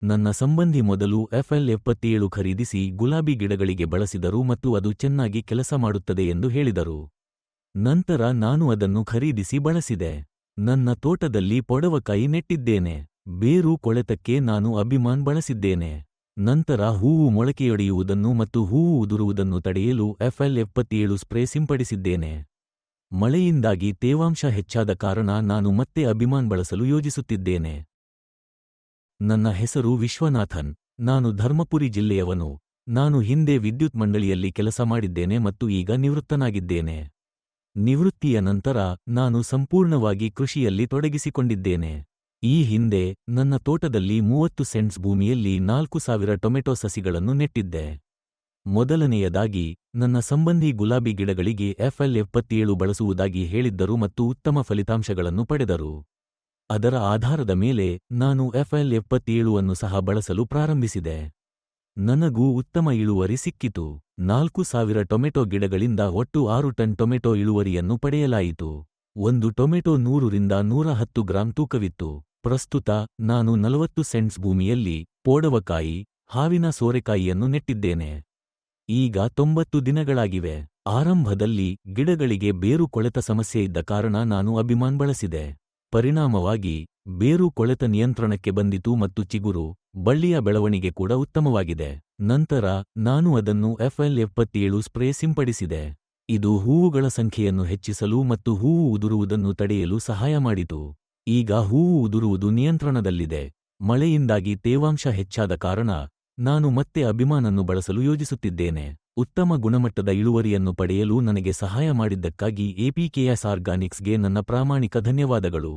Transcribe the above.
ನನ್ನ ಸಂಬಂಧಿ ಮೊದಲು FL77 ಖರೀದಿಸಿ ಗುಲಾಬಿ ಗಿಡಗಳಿಗೆ ಬಳಸಿದರು ಮತ್ತು ಅದು ಚೆನ್ನಾಗಿ ಕೆಲಸ ಮಾಡುತ್ತದೆ ಎಂದು ಹೇಳಿದರು. ನಂತರ ನಾನು ಅದನ್ನು ಖರೀದಿಸಿ ಬಳಸಿದೆ. ನನ್ನ ತೋಟದಲ್ಲಿ ಪೊಡವಕಾಯಿ ನೆಟ್ಟಿದ್ದೇನೆ. ಬೇರು ಕೊಳೆತಕ್ಕೆ ನಾನು ಅಭಿಮಾನ್ ಬಳಸಿದ್ದೇನೆ. ನಂತರ ಹೂವು ಮೊಳಕೆಯೊಡೆಯುವುದನ್ನು ಮತ್ತು ಹೂವು ಉದುರುವುದನ್ನು ತಡೆಯಲು FL77 ಸ್ಪ್ರೇ ಸಿಂಪಡಿಸಿದ್ದೇನೆ. ಮಳೆಯಿಂದಾಗಿ ತೇವಾಂಶ ಹೆಚ್ಚಾದ ಕಾರಣ ನಾನು ಮತ್ತೆ ಅಭಿಮಾನ್ ಬಳಸಲು ಯೋಜಿಸುತ್ತಿದ್ದೇನೆ. ನನ್ನ ಹೆಸರು ವಿಶ್ವನಾಥನ್. ನಾನು ಧರ್ಮಪುರಿ ಜಿಲ್ಲೆಯವನು. ನಾನು ಹಿಂದೆ ವಿದ್ಯುತ್ ಮಂಡಳಿಯಲ್ಲಿ ಕೆಲಸ ಮಾಡಿದ್ದೇನೆ ಮತ್ತು ಈಗ ನಿವೃತ್ತನಾಗಿದ್ದೇನೆ. ನಿವೃತ್ತಿಯ ನಂತರ ನಾನು ಸಂಪೂರ್ಣವಾಗಿ ಕೃಷಿಯಲ್ಲಿ ತೊಡಗಿಸಿಕೊಂಡಿದ್ದೇನೆ. ಈ ಹಿಂದೆ ನನ್ನ ತೋಟದಲ್ಲಿ 30 ಸೆಂಟ್ಸ್ ಭೂಮಿಯಲ್ಲಿ 4000 ಟೊಮೆಟೊ ಸಸಿಗಳನ್ನು ನೆಟ್ಟಿದ್ದೆ. ಮೊದಲನೆಯದಾಗಿ ನನ್ನ ಸಂಬಂಧಿ ಗುಲಾಬಿ ಗಿಡಗಳಿಗೆ FL77 ಬಳಸುವುದಾಗಿ ಹೇಳಿದ್ದರು ಮತ್ತು ಉತ್ತಮ ಫಲಿತಾಂಶಗಳನ್ನು ಪಡೆದರು. ಅದರ ಆಧಾರದ ಮೇಲೆ ನಾನು FL77 ಅನ್ನು ಸಹ ಬಳಸಲು ಪ್ರಾರಂಭಿಸಿದೆ. ನನಗೂ ಉತ್ತಮ ಇಳುವರಿ ಸಿಕ್ಕಿತು. 4000 ಟೊಮೆಟೊ ಗಿಡಗಳಿಂದ ಒಟ್ಟು 6 ಟನ್ ಟೊಮೆಟೊ ಇಳುವರಿಯನ್ನು ಪಡೆಯಲಾಯಿತು. ಒಂದು ಟೊಮೆಟೊ 100 ರಿಂದ 110 ಗ್ರಾಂ ತೂಕವಿತ್ತು. ಪ್ರಸ್ತುತ ನಾನು 40 ಸೆಂಟ್ಸ್ ಭೂಮಿಯಲ್ಲಿ ಪೋಡವಕಾಯಿ, ಹಾವಿನ ಸೋರೆಕಾಯಿಯನ್ನು ನೆಟ್ಟಿದ್ದೇನೆ. ಈಗ 90 ದಿನಗಳಾಗಿವೆ. ಆರಂಭದಲ್ಲಿ ಗಿಡಗಳಿಗೆ ಬೇರು ಕೊಳೆತ ಸಮಸ್ಯೆ ಇದ್ದ ಕಾರಣ ನಾನು ಅಭಿಮಾನ್ ಬಳಸಿದೆ. ಪರಿಣಾಮವಾಗಿ ಬೇರು ಕೊಳೆತ ನಿಯಂತ್ರಣಕ್ಕೆ ಬಂದಿತು ಮತ್ತು ಚಿಗುರು, ಬಳ್ಳಿಯ ಬೆಳವಣಿಗೆ ಕೂಡ ಉತ್ತಮವಾಗಿದೆ. ನಂತರ ನಾನು ಅದನ್ನು FL77 ಸ್ಪ್ರೇ ಸಿಂಪಡಿಸಿದೆ. ಇದು ಹೂವುಗಳ ಸಂಖ್ಯೆಯನ್ನು ಹೆಚ್ಚಿಸಲು ಮತ್ತು ಹೂವು ಉದುರುವುದನ್ನು ತಡೆಯಲು ಸಹಾಯ ಮಾಡಿತು. ಈಗ ಹೂವು ಉದುರುವುದು ನಿಯಂತ್ರಣದಲ್ಲಿದೆ. ಮಳೆಯಿಂದಾಗಿ ತೇವಾಂಶ ಹೆಚ್ಚಾದ ಕಾರಣ ನಾನು ಮತ್ತೆ ಅಭಿಮಾನನ್ನು ಬಳಸಲು ಯೋಜಿಸುತ್ತಿದ್ದೇನೆ. ಉತ್ತಮ ಗುಣಮಟ್ಟದ ಇಳುವರಿಯನ್ನು ಪಡೆಯಲು ನನಗೆ ಸಹಾಯ ಮಾಡಿದ್ದಕ್ಕಾಗಿ APKS ಆರ್ಗಾನಿಕ್ಸ್ಗೆ ನನ್ನ ಪ್ರಾಮಾಣಿಕ ಧನ್ಯವಾದಗಳು.